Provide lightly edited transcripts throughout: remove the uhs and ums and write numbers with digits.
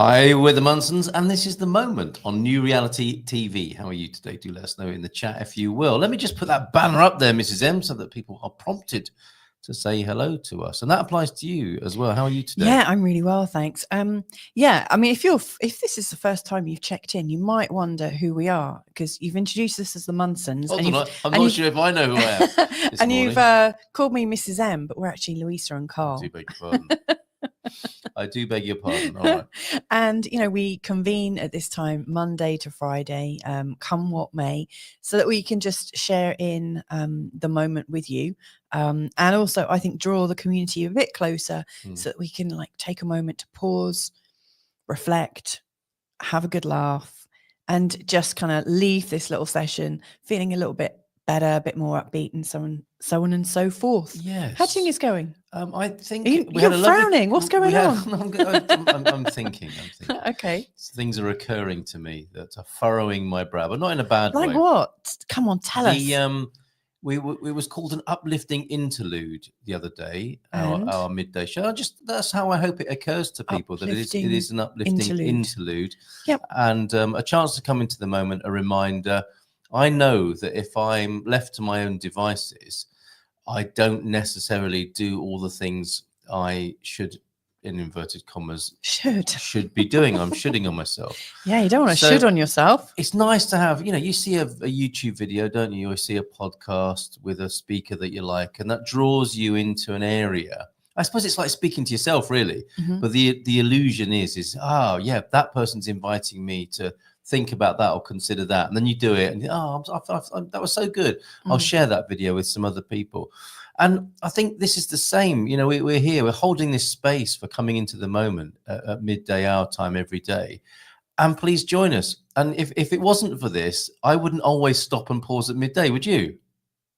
Hi, we're the Munsons, and this is The Moment on New Reality TV. How are you today? Do let us know in the chat if you will. Let me just put that banner up there, Mrs. M, so that people are prompted to say hello to us. And that applies to you as well. How are you today? Yeah, I'm really well, thanks. Yeah, I mean, if this is the first time you've checked in, you might wonder who we are, because you've introduced us as the Munsons. I'm not sure if I know who I am. And you've called me Mrs. M, but we're actually Louisa and Carl. I do beg your pardon. I do beg your pardon. All right. And, you know, we convene at this time, Monday to Friday, come what may, so that we can just share in the moment with you. And also, I think, draw the community a bit closer so that we can like take a moment to pause, reflect, have a good laugh, and just kind of leave this little session feeling a little bit better, a bit more upbeat, and so on and so forth. Yes. How do you think it's going? I think you're frowning. What's going on? I'm thinking. Okay. Things are occurring to me that are furrowing my brow, but not in a bad way. Like what? Come on, tell us. It was called an uplifting interlude the other day, our midday show. That's how I hope it occurs to people, that it is an uplifting interlude. Yep. And a chance to come into the moment, a reminder. I know that if I'm left to my own devices, I don't necessarily do all the things I should, in inverted commas, should be doing. I'm shoulding on myself. Yeah, you don't want to should on yourself. It's nice to have, you see a YouTube video, don't you? Or see a podcast with a speaker that you like, and that draws you into an area. I suppose it's like speaking to yourself, really. But the illusion is, oh, yeah, that person's inviting me to think about that or consider that, and then you do it, and that was so good. I'll share that video with some other people. And I think this is the same. We're here, we're holding this space for coming into the moment at midday our time every day. And please join us. And if it wasn't for this, I wouldn't always stop and pause at midday, would you?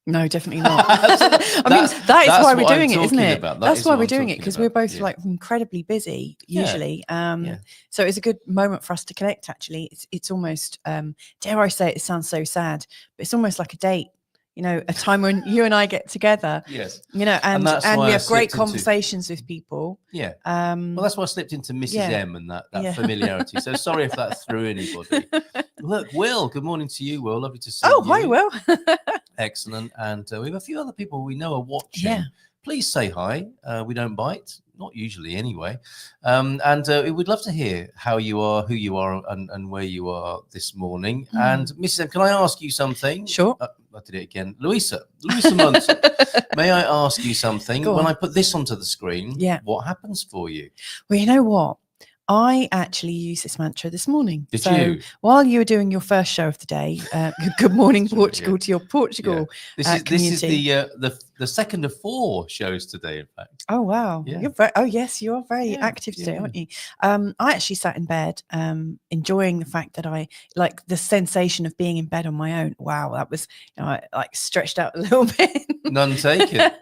No, definitely not. That is why we're doing it, isn't it? That's why we're doing it, because we're both like incredibly busy usually. So it's a good moment for us to connect. Actually, it's almost, dare I say it sounds so sad, but it's almost like a date. A time when you and I get together. Yes. And we have great conversations with people. Yeah. Well, that's why I slipped into Mrs. M and that familiarity. So sorry if that threw anybody. Look, Will, good morning to you, Will. Lovely to see you. Oh, hi, Will. Excellent. And we have a few other people we know are watching. Yeah. Please say hi. We don't bite. Not usually anyway. And we'd love to hear how you are, who you are, and where you are this morning. And Mrs. M, can I ask you something? Sure. I did it again. Louisa Munson, may I ask you something? When I put this onto the screen, what happens for you? Well, you know what? I actually used this mantra this morning. Did you? While you were doing your first show of the day, good morning, Portugal, to your Portugal community. This is the second of 4 shows today, in fact. Oh, wow. Yeah. Yes, you are very active today, aren't you? I actually sat in bed enjoying the fact that I like the sensation of being in bed on my own. Wow, that was, I like stretched out a little bit. None taken.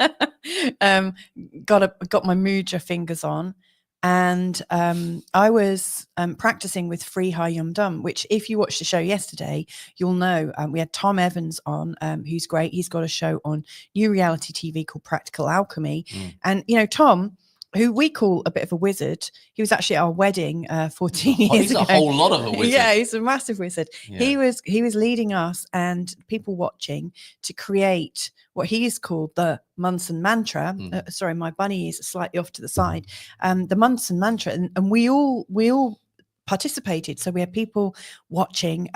Got my mudra fingers on. And I was practicing with Free High Yum Dum, which if you watched the show yesterday, you'll know we had Tom Evans on, who's great. He's got a show on New Reality TV called Practical Alchemy. And, Tom, who we call a bit of a wizard, he was actually at our wedding 14 years ago. He's a whole lot of a wizard. Yeah, he's a massive wizard. Yeah. He was leading us and people watching to create what he is called the Munson mantra. Sorry, my bunny is slightly off to the side. The Munson mantra, and we all participated. So we had people watching.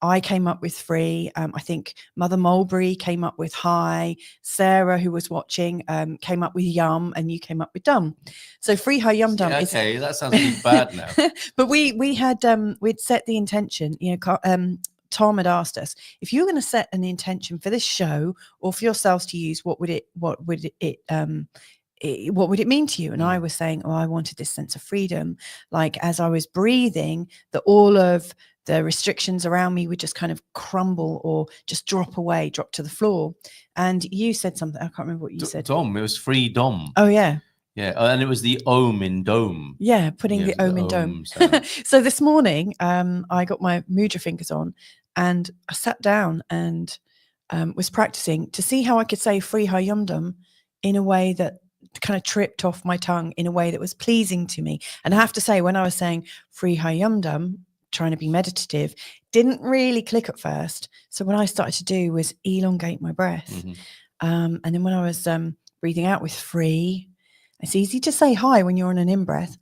I came up with 3. I think Mother Mulberry came up with High. Sarah, who was watching, came up with Yum, and you came up with Dum. So Free High Yum Dum. Yeah, okay, that sounds really bad now. But we had we'd set the intention. Tom had asked us, if you're going to set an intention for this show or for yourselves to use, what would it mean to you? And I was saying, I wanted this sense of freedom. Like as I was breathing, that all of the restrictions around me would just kind of crumble or just drop to the floor. And you said something. I can't remember what you said. Dom. It was free Dom. Oh, yeah. Yeah, and it was the Om in Dome. Yeah, putting the Om in Dome. So this morning, I got my mudra fingers on and I sat down and was practicing to see how I could say Free High Yum Dum in a way that kind of tripped off my tongue in a way that was pleasing to me. And I have to say, when I was saying free hi yum dum, trying to be meditative, didn't really click at first. So what I started to do was elongate my breath. And then when I was breathing out with free, it's easy to say hi when you're on an in-breath.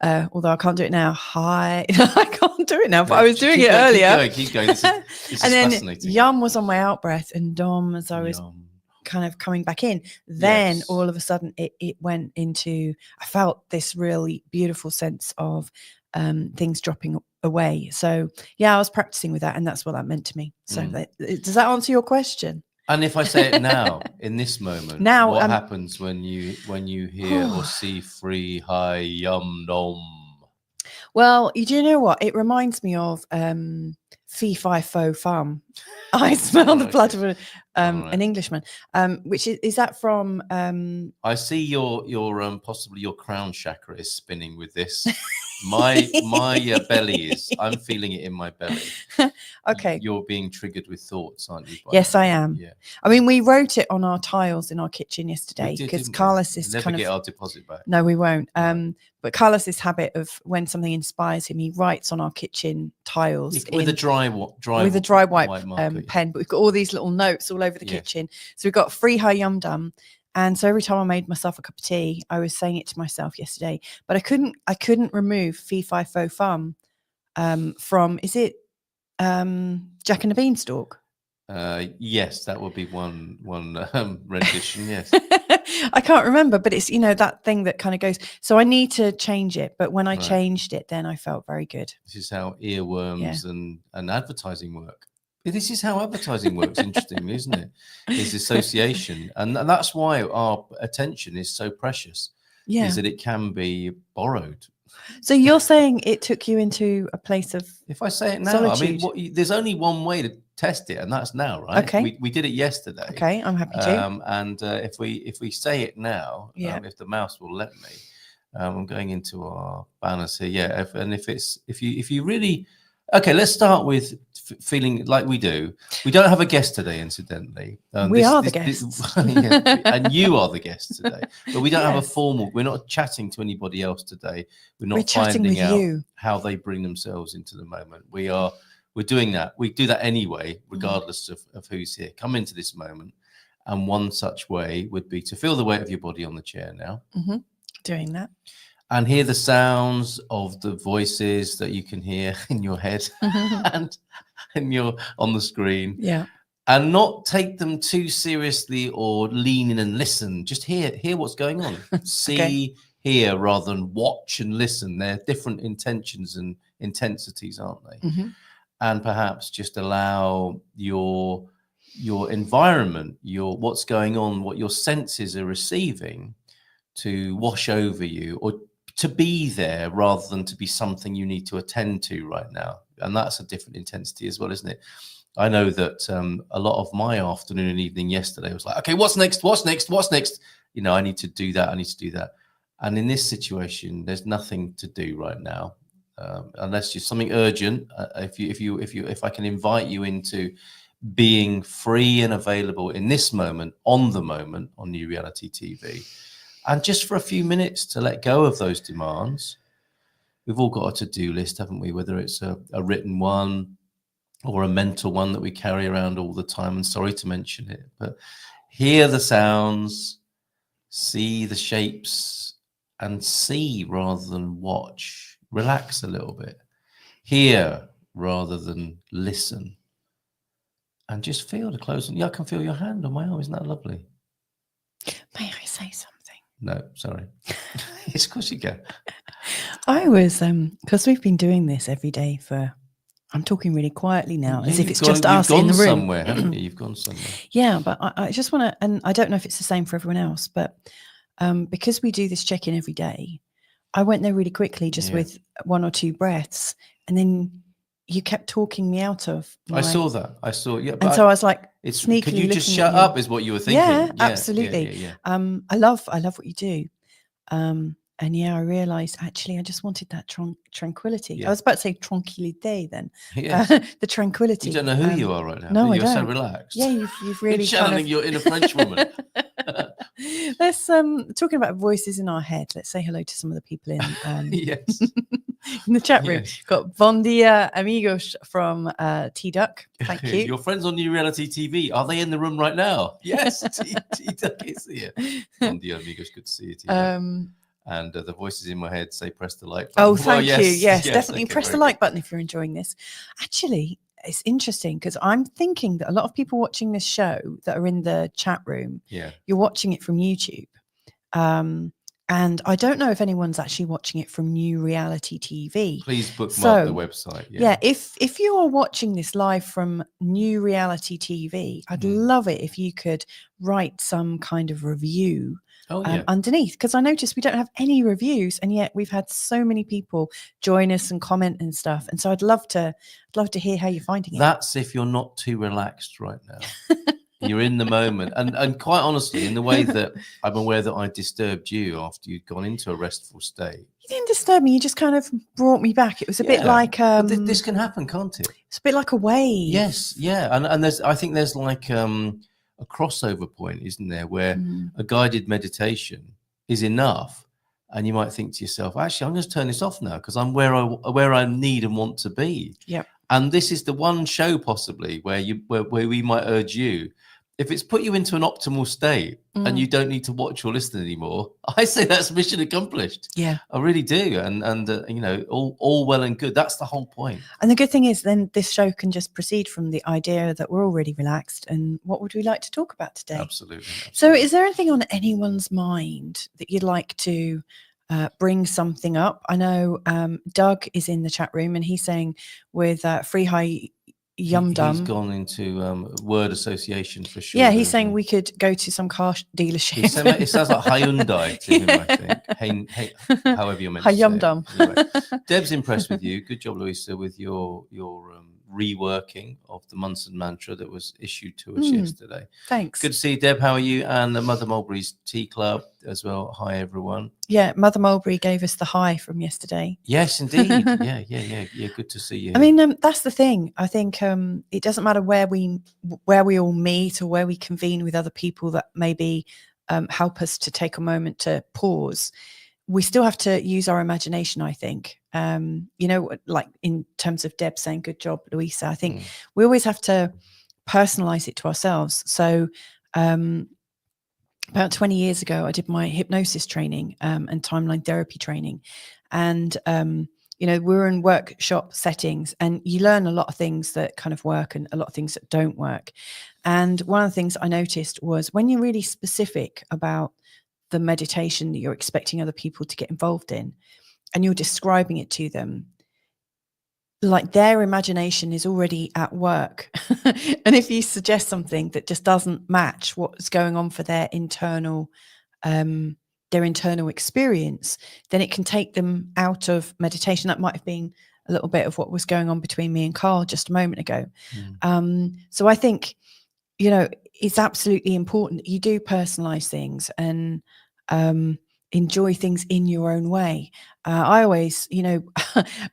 Although I can't do it now. Hi. I can't do it now, but I was doing it earlier. Keep going. This is and then fascinating. yum was on my out-breath, and dom as I was kind of coming back in. Then all of a sudden it went into, I felt this really beautiful sense of things dropping away. So yeah, I was practicing with that, and that's what that meant to me. So does that answer your question? And if I say it now, in this moment, now, what happens when you hear or see free hi yum dom? Well, you do know what? It reminds me of fee fi fo fum. I smell the blood of an Englishman. Which is that from? I see your possibly your crown chakra is spinning with this. My belly is. I'm feeling it in my belly. Okay. You're being triggered with thoughts, aren't you? Yes, I am. Yeah. I mean, we wrote it on our tiles in our kitchen yesterday because Carlos is never get our deposit back. No, we won't. But Carlos's habit of when something inspires him, he writes on our kitchen tiles with a dry white pen. But we've got all these little notes all over the kitchen. So we've got free hi yum dum. And so every time I made myself a cup of tea, I was saying it to myself yesterday, but I couldn't remove fee fi fo fum from, is it Jack and the Beanstalk? Yes, that would be one rendition. Yes. I can't remember, but it's, that thing that kind of goes. So I need to change it. But when I changed it, then I felt very good. This is how earworms and advertising work. This is how advertising works, interestingly, isn't it? Is association. And that's why our attention is so precious. Yeah. Is that it can be borrowed. So you're saying it took you into a place of If I say it now, solitude. I mean, there's only one way to test it, and that's now, right? Okay. We did it yesterday. Okay, I'm happy to. And if we say it now, if the mouse will let me, I'm going into our banners here. Yeah, if you really. Okay, let's start with feeling like we do. We don't have a guest today, incidentally. We are the guests. And you are the guest today. But we don't have a formal, we're not chatting to anybody else today. We're finding out how they bring themselves into the moment. We're doing that. We do that anyway, regardless of who's here. Come into this moment. And one such way would be to feel the weight of your body on the chair now. Doing that. And hear the sounds of the voices that you can hear in your head and on the screen. Yeah. And not take them too seriously or lean in and listen. Just hear what's going on. See, hear rather than watch and listen. They're different intentions and intensities, aren't they? And perhaps just allow your environment, what's going on, what your senses are receiving to wash over you, or to be there rather than to be something you need to attend to right now. And that's a different intensity as well, isn't it? I know that a lot of my afternoon and evening yesterday was like, okay, what's next? I need to do that. And in this situation, there's nothing to do right now, unless you're something urgent. If I can invite you into being free and available in this moment, on New Reality TV. And just for a few minutes to let go of those demands. We've all got a to-do list, haven't we? Whether it's a written one or a mental one that we carry around all the time. And sorry to mention it, but hear the sounds, see the shapes, and see rather than watch. Relax a little bit. Hear rather than listen. And just feel the clothes. Yeah, I can feel your hand on my arm. Isn't that lovely? May I say something? No, sorry. Yes, of course you can. I was, because we've been doing this every day I'm talking really quietly now, as if it's just us in the room. Somewhere, haven't you? You've gone somewhere. Yeah, but I just want to, and I don't know if it's the same for everyone else, but because we do this check-in every day, I went there really quickly just with one or two breaths, and then you kept talking me out of. I saw that. Yeah, and so I was like, sneakily. Could you just shut up? Is what you were thinking? Yeah, absolutely. Yeah. I love what you do. And I realized actually I just wanted that tranquility. Yeah. I was about to say tranquilité then. Yes. The tranquility. You don't know who you are right now. No, you're I don't. so relaxed. Yeah, you've really channeling your inner French woman. Let's talking about voices in our head. Let's say hello to some of the people in Yes. in the chat room. Yes. Got Bon dia amigos from T Duck. Thank you. Your friends on New Reality TV, are they in the room right now? Yes, T Duck is here. Bon dia amigos, good to see you, T Duck. And the voices in my head say press the like button. Oh, thank you. Yes, definitely okay, press the like button if you're enjoying this. Actually, it's interesting because I'm thinking that a lot of people watching this show that are in the chat room, you're watching it from YouTube. And I don't know if anyone's actually watching it from New Reality TV. Please bookmark the website. Yeah, if you are watching this live from New Reality TV, I'd love it if you could write some kind of review underneath, because I noticed we don't have any reviews, and yet we've had so many people join us and comment and stuff. And so I'd love to hear how you're finding it. That's if you're not too relaxed right now. You're in the moment, and quite honestly, in the way that I'm aware that I disturbed you after you'd gone into a restful state. You didn't disturb me. You just kind of brought me back. It was a bit like this can happen, can't it? It's a bit like a wave. Yes, yeah, and I think there's like a crossover point, isn't there, where a guided meditation is enough, and you might think to yourself, actually, I'm going to turn this off now because I'm where I need and want to be. Yeah. And this is the one show possibly where we might urge you, if it's put you into an optimal state and you don't need to watch or listen anymore, I say that's mission accomplished. Yeah, I really do. And you know, all well and good. That's the whole point. And the good thing is then this show can just proceed from the idea that we're already relaxed. And what would we like to talk about today? Absolutely. So is there anything on anyone's mind that you'd like to bring something up? I know Doug is in the chat room and he's saying with Free High Yum Dum. He's gone into word association for sure. Yeah, he's saying we could go to some car dealership. It sounds like Hyundai to him, I think. Hey, however you're meant to say Yum Dum. Anyway, Deb's impressed with you. Good job, Louisa, with your reworking of the Munson mantra that was issued to us yesterday. Thanks. Good to see you, Deb. How are you? And Mother Mulberry's Tea Club as well. Hi, everyone. Yeah, Mother Mulberry gave us the hi from yesterday. Yes, indeed. Yeah. Good to see you. I mean, that's the thing. I think it doesn't matter where we all meet or where we convene with other people that maybe help us to take a moment to pause. We still have to use our imagination, I think. You know, like in terms of Deb saying, good job, Louisa, I think we always have to personalize it to ourselves. So about 20 years ago, I did my hypnosis training and timeline therapy training. And, you know, we were in workshop settings and you learn a lot of things that kind of work and a lot of things that don't work. And one of the things I noticed was when you're really specific about the meditation that you're expecting other people to get involved in and you're describing it to them, like their imagination is already at work. And if you suggest something that just doesn't match what's going on for their internal experience, then it can take them out of meditation. That might have been a little bit of what was going on between me and Carl just a moment ago. So I think, you know, it's absolutely important that you do personalize things and enjoy things in your own way. I always, you know,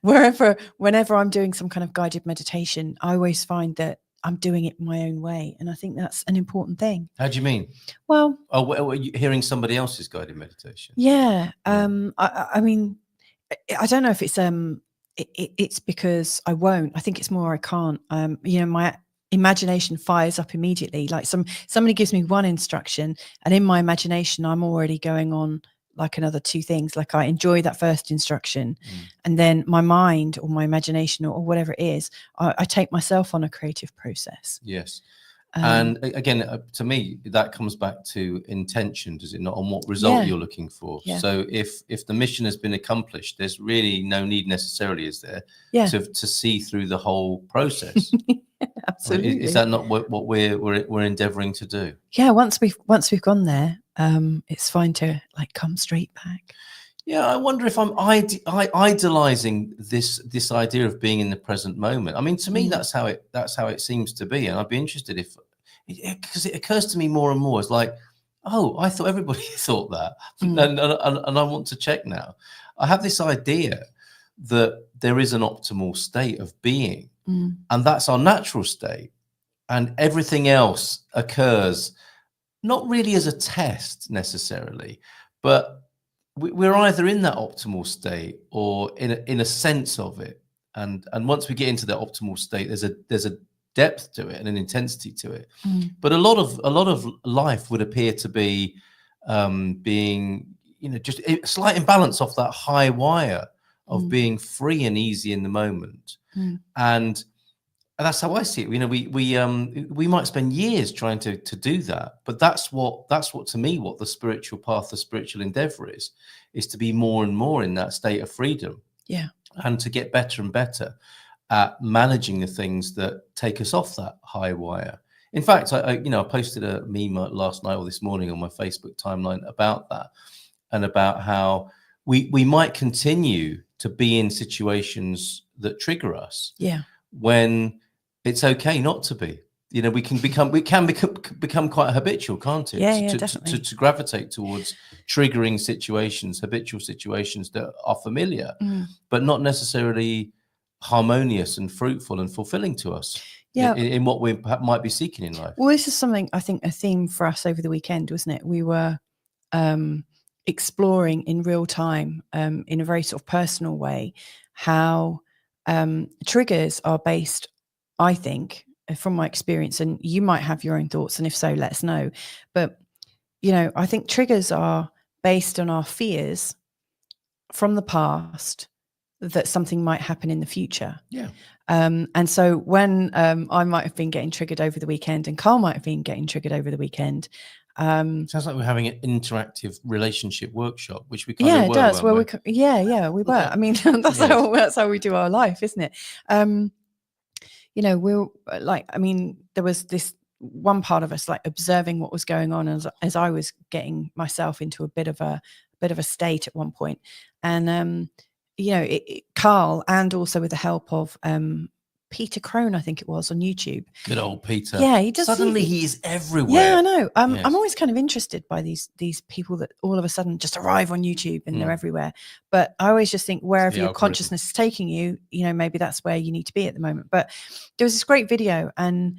whenever I'm doing some kind of guided meditation, I always find that I'm doing it my own way. And I think that's an important thing. How do you mean? Well, are you hearing somebody else's guided meditation? Yeah. I mean, I don't know if it's it's because I won't. I think it's more I can't. You know, my imagination fires up immediately. Like somebody gives me one instruction and in my imagination, I'm already going on like another two things. Like I enjoy that first instruction and then my mind or my imagination or whatever it is, I take myself on a creative process. Yes. And again, to me, that comes back to intention, does it not, on what result you're looking for? Yeah. So if the mission has been accomplished, there's really no need necessarily, is there, to see through the whole process? Absolutely. Is that not what we're endeavoring to do? Yeah. Once we've gone there, it's fine to like come straight back. Yeah, I wonder if I'm idolizing this idea of being in the present moment. I mean, to me, that's how it seems to be, and I'd be interested if, because it occurs to me more and more. It's like, oh, I thought everybody thought that, and I want to check now. I have this idea that there is an optimal state of being, and that's our natural state, and everything else occurs not really as a test necessarily, but we're either in that optimal state or in a sense of it. And once we get into the optimal state, there's a depth to it and an intensity to it. But a lot of life would appear to be being, just a slight imbalance off that high wire of being free and easy in the moment. And that's how I see it. We might spend years trying to do that, but that's what to me, what the spiritual path, the spiritual endeavor is to be more and more in that state of freedom. Yeah. And to get better and better at managing the things that take us off that high wire. In fact, I posted a meme last night or this morning on my Facebook timeline about that, and about how we might continue to be in situations that trigger us. Yeah. When it's okay not to be. We can become quite habitual, can't it? Yeah, definitely. To gravitate towards triggering situations, habitual situations that are familiar, but not necessarily harmonious and fruitful and fulfilling to us. Yeah. In what we might be seeking in life. Well, this is something, I think, a theme for us over the weekend, wasn't it? We were exploring in real time, in a very sort of personal way, how triggers are based, I think, from my experience, and you might have your own thoughts, and if so, let us know. But, I think triggers are based on our fears from the past that something might happen in the future. Yeah. And so when I might have been getting triggered over the weekend, and Carl might have been getting triggered over the weekend. Sounds like we're having an interactive relationship workshop, which we kind of were. Yeah, it does. Well, we were. I mean, that's how we do our life, isn't it? We're like, there was this one part of us like observing what was going on as I was getting myself into a bit of a state at one point. And, Carl, and also with the help of Peter Crone, I think it was, on YouTube. Good old Peter. Yeah, he does. Suddenly he is everywhere. Yeah, I know. Yes. I'm always kind of interested by these people that all of a sudden just arrive on YouTube and they're everywhere. But I always just think wherever your consciousness is taking you, maybe that's where you need to be at the moment. But there was this great video, and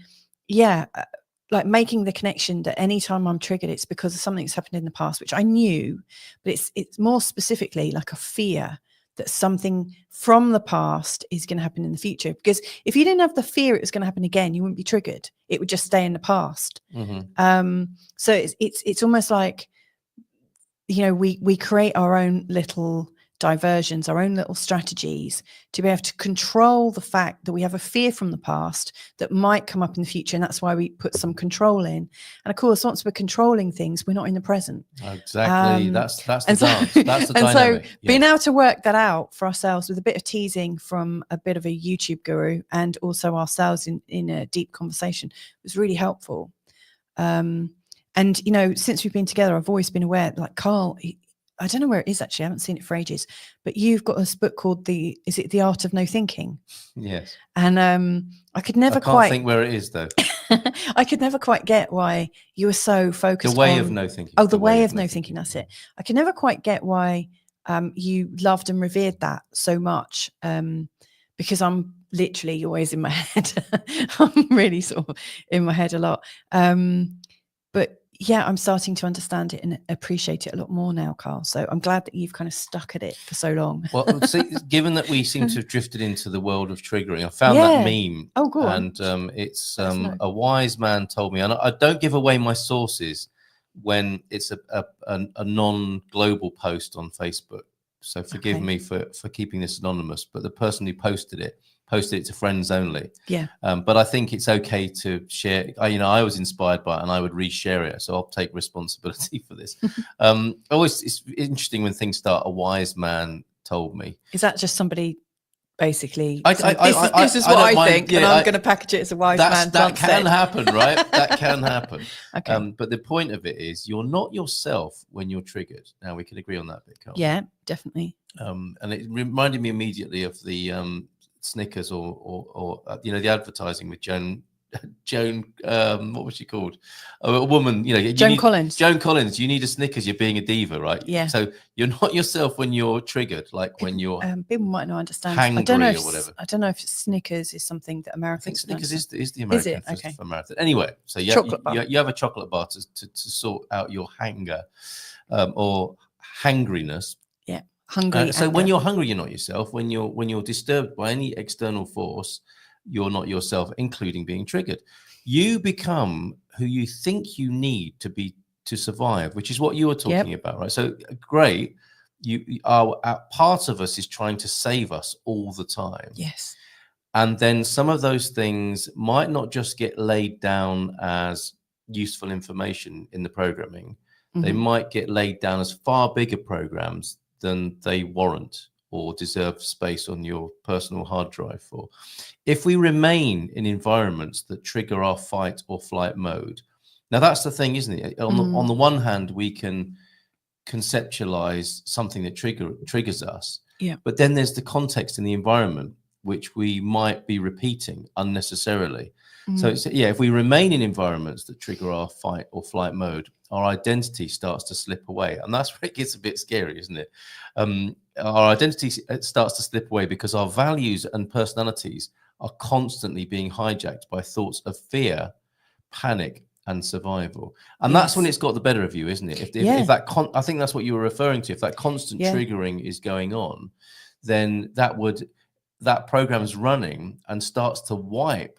like making the connection that anytime I'm triggered, it's because of something that's happened in the past, which I knew, but it's more specifically like a fear that something from the past is going to happen in the future. Because if you didn't have the fear it was going to happen again, you wouldn't be triggered. It would just stay in the past. So it's almost like, we create our own little diversions, our own little strategies to be able to control the fact that we have a fear from the past that might come up in the future. And that's why we put some control in. And of course, once we're controlling things, we're not in the present. Exactly. That's the dance. That's the and dynamic. So being able to work that out for ourselves with a bit of teasing from a bit of a YouTube guru, and also ourselves in a deep conversation, was really helpful. And, since we've been together, I've always been aware, like Carl, I don't know where it is actually. I haven't seen it for ages. But you've got this book called The Art of No Thinking? Yes. And I could never quite think where it is though. I could never quite get why you were so focused. The way of no thinking. Oh, the way of no thinking. That's it. I could never quite get why you loved and revered that so much. Because I'm literally always in my head. I'm really sort of in my head a lot. But yeah, I'm starting to understand it and appreciate it a lot more now, Carl. So I'm glad that you've kind of stuck at it for so long. Well, see, given that we seem to have drifted into the world of triggering, I found that meme. Oh, go on. And it's a wise man told me, and I don't give away my sources when it's a non-global post on Facebook. So forgive me for keeping this anonymous, but the person who posted it to friends only. Yeah. But I think it's okay to share. I was inspired by it and I would reshare it. So I'll take responsibility for this. It's interesting when things start, a wise man told me. Is that just somebody basically this is what I think, and I'm going to package it as a wise man? That can happen, right? That can happen. Okay. But the point of it is you're not yourself when you're triggered. Now we can agree on that bit, Carl. Yeah, definitely. And it reminded me immediately of the Snickers or the advertising with Joan Joan, what was she called? A woman, Joan Collins. Joan Collins, you need a Snickers, you're being a diva, right? Yeah. So you're not yourself when you're triggered, like when you're people might not understand. hangry I don't know or whatever. I don't know if Snickers is something that I Americans think Snickers is the Is American it? for Okay. marathon. Anyway, so you have a chocolate bar to sort out your hanger or hangriness. Yeah, hungry. So when you're hungry, you're not yourself. When you're disturbed by any external force, you're not yourself, including being triggered. You become who you think you need to be to survive, which is what you were talking about, right? So great. Part of us is trying to save us all the time. Yes. And then some of those things might not just get laid down as useful information in the programming. They might get laid down as far bigger programs than they warrant or deserve space on your personal hard drive for. If we remain in environments that trigger our fight or flight mode, now that's the thing, isn't it? On the one hand, we can conceptualize something that triggers us, but then there's the context in the environment which we might be repeating unnecessarily. So if we remain in environments that trigger our fight or flight mode, our identity starts to slip away, and that's where it gets a bit scary, isn't it? Our identity starts to slip away because our values and personalities are constantly being hijacked by thoughts of fear, panic, and survival. And that's when it's got the better of you, isn't it? If that I think that's what you were referring to. If that constant triggering is going on, then that program's running and starts to wipe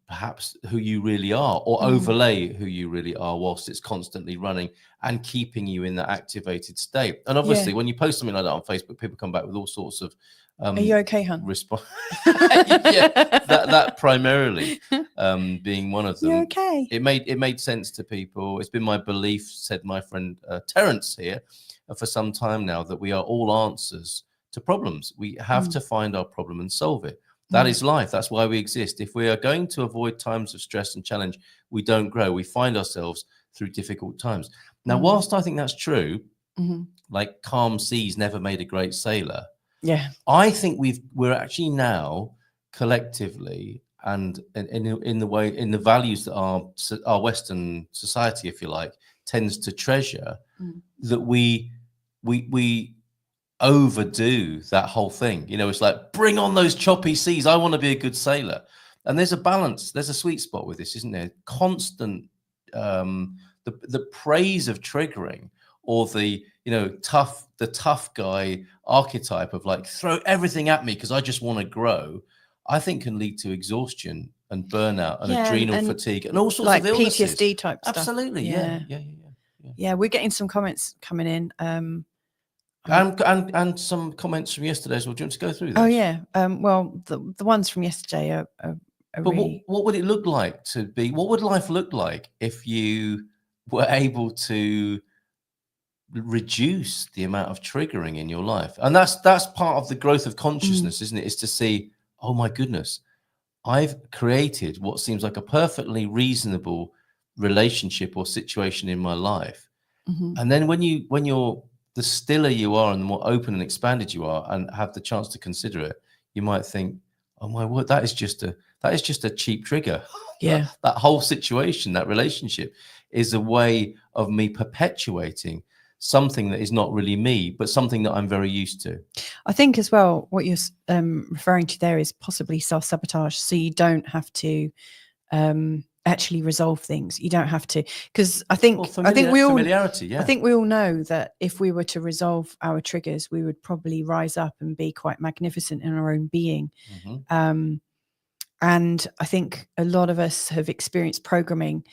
perhaps who you really are, or overlay who you really are whilst it's constantly running and keeping you in that activated state. And obviously when you post something like that on Facebook, people come back with all sorts of are you okay, hun? That primarily being one of them. You're okay. It made sense to people. It's been my belief, said my friend Terence here, for some time now, that we are all answers to problems. We have to find our problem and solve it. That is life. That's why we exist. If we are going to avoid times of stress and challenge, we don't grow. We find ourselves through difficult times. Now, whilst I think that's true, like calm seas never made a great sailor. Yeah, I think we're actually now collectively and in the values that our Western society, if you like, tends to treasure, that we overdo that whole thing. It's like, bring on those choppy seas. I want to be a good sailor. And there's a balance. There's a sweet spot with this, isn't there? Constant the praise of triggering, or the tough guy archetype of like, throw everything at me because I just want to grow, I think can lead to exhaustion and burnout and adrenal fatigue and all sorts like of illnesses. PTSD type stuff. Absolutely, yeah. We're getting some comments coming in. And some comments from yesterday as well. Do you want to go through those? Oh yeah. Well, the ones from yesterday are but really... what would it look like to be? What would life look like if you were able to reduce the amount of triggering in your life? And that's part of the growth of consciousness, isn't it? Is to see, oh my goodness, I've created what seems like a perfectly reasonable relationship or situation in my life. And then when you're the stiller you are and the more open and expanded you are and have the chance to consider it, you might think, oh my word, that is just a cheap trigger. Yeah. That whole situation, that relationship is a way of me perpetuating something that is not really me, but something that I'm very used to. I think as well, what you're referring to there is possibly self-sabotage. So you don't have to actually resolve things. You don't have to, because I think we all know that if we were to resolve our triggers, we would probably rise up and be quite magnificent in our own being. And I think a lot of us have experienced programming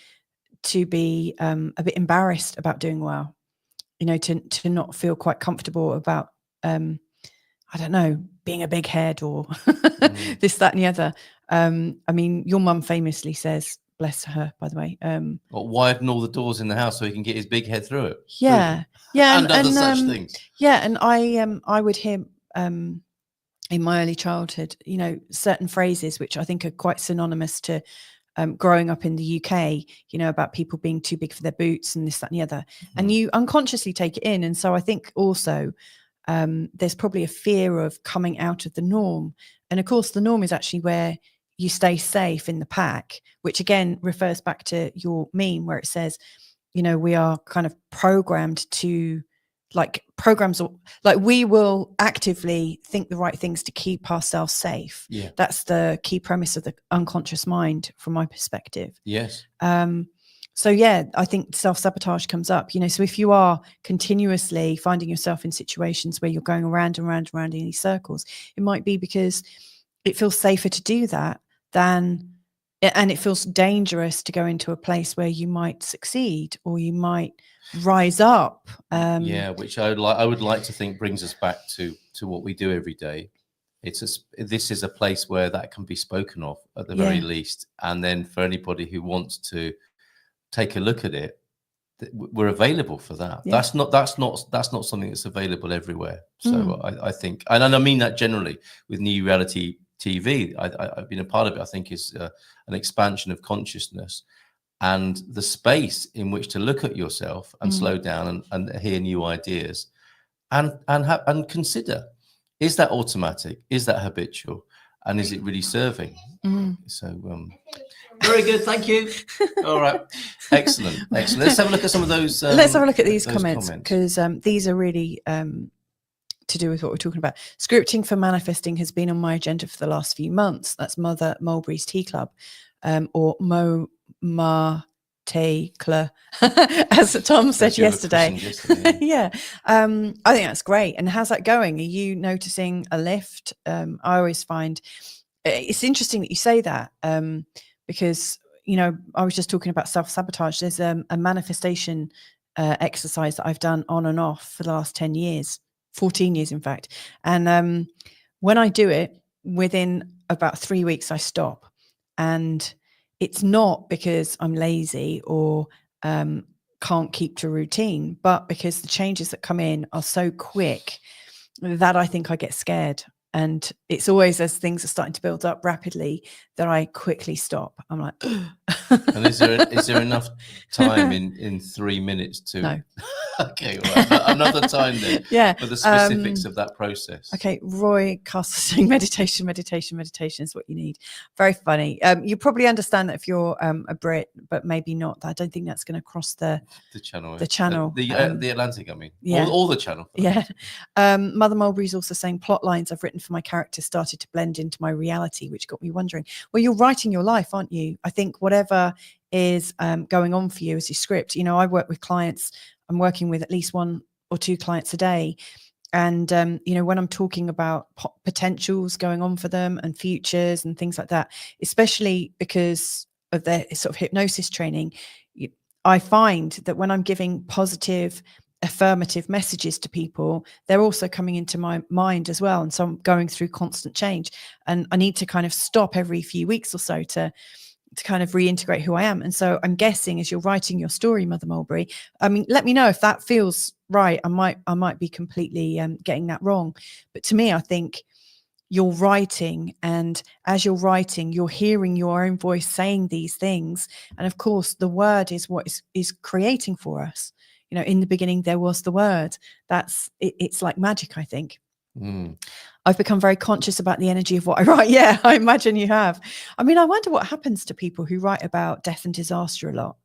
to be a bit embarrassed about doing well, to not feel quite comfortable about I don't know, being a big head or this, that, and the other. I mean, your mum famously says, bless her, by the way. Widen all the doors in the house so he can get his big head through it. Yeah, and other such things. Yeah, and I would hear in my early childhood, certain phrases which I think are quite synonymous to growing up in the UK. About people being too big for their boots and this, that, and the other, and you unconsciously take it in. And so I think also there's probably a fear of coming out of the norm, and of course the norm is actually where you stay safe in the pack, which again refers back to your meme where it says, you know, we are kind of programmed to, like, programs, or like, we will actively think the right things to keep ourselves safe. Yeah. That's the key premise of the unconscious mind from my perspective. Yes. So yeah, I think self-sabotage comes up, you know. So if you are continuously finding yourself in situations where you're going around and around and around in these circles, it might be because it feels safer to do that than, and it feels dangerous to go into a place where you might succeed or you might rise up. Yeah, which I would like to think brings us back to what we do every day. This is a place where that can be spoken of at the very least, and then for anybody who wants to take a look at it, we're available for that. Yeah. That's not something that's available everywhere. So I think, and I mean that generally with new reality TV, I've been a part of it. I think is an expansion of consciousness and the space in which to look at yourself and slow down and hear new ideas, and consider: is that automatic? Is that habitual? And is it really serving? So. Very good, thank you. All right, excellent. Let's have a look at some of those. Let's have a look at these comments, because these are really to do with what we're talking about. Scripting for manifesting has been on my agenda for the last few months. That's Mother Mulberry's Tea Club, or Mo Te Cla, as Tom said yesterday. Yeah, I think that's great. And how's that going? Are you noticing a lift? I always find it's interesting that you say that. Because, you know, I was just talking about self-sabotage. There's a manifestation exercise that I've done on and off for the last 10 years, 14 years, in fact. And when I do it, within about 3 weeks, I stop. And it's not because I'm lazy or can't keep to routine, but because the changes that come in are so quick that I think I get scared. And it's always as things are starting to build up rapidly that I quickly stop. I'm like, and is there enough time in 3 minutes to? No. Okay, well, another time then. Yeah. For the specifics of that process. Okay, Roy Castle saying meditation is what you need. Very funny. You probably understand that if you're a Brit, but maybe not. I don't think that's going to cross the channel. The Atlantic, I mean. Yeah. Or the channel. Yeah. Mother Mulberry's also saying plot lines I've written for my characters started to blend into my reality, which got me wondering. Well, you're writing your life, aren't you? I think whatever is going on for you as your script. You know, I work with clients. I'm working with at least 1 or 2 clients a day. And, you know, when I'm talking about potentials going on for them and futures and things like that, especially because of their sort of hypnosis training, I find that when I'm giving positive, affirmative messages to people, they're also coming into my mind as well. And so I'm going through constant change, and I need to kind of stop every few weeks or so to kind of reintegrate who I am. And so I'm guessing as you're writing your story, Mother Mulberry, I mean, let me know if that feels right. I might be completely getting that wrong. But to me, I think you're writing, and as you're writing, you're hearing your own voice saying these things. And of course, the word is what is creating for us. You know, in the beginning, there was the word. It's like magic, I think. I've become very conscious about the energy of what I write. Yeah, I imagine you have. I mean, I wonder what happens to people who write about death and disaster a lot.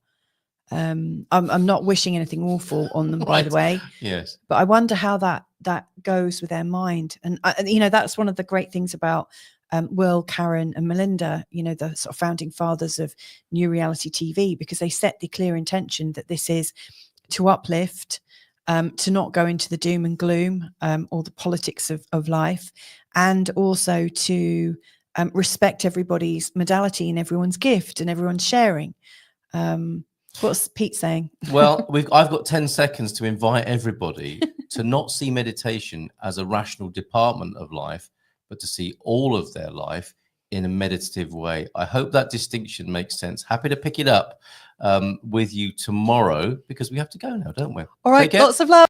I'm not wishing anything awful on them, by the way. Yes. But I wonder how that goes with their mind. And, you know, that's one of the great things about Will, Karen and Melinda, you know, the sort of founding fathers of New Reality TV, because they set the clear intention that this is to uplift, to not go into the doom and gloom or the politics of life, and also to respect everybody's modality and everyone's gift and everyone's sharing. What's Pete saying? Well, I've got 10 seconds to invite everybody to not see meditation as a rational department of life, but to see all of their life in a meditative way. I hope that distinction makes sense. Happy to pick it up with you tomorrow, because we have to go now, don't we? All right, lots of love.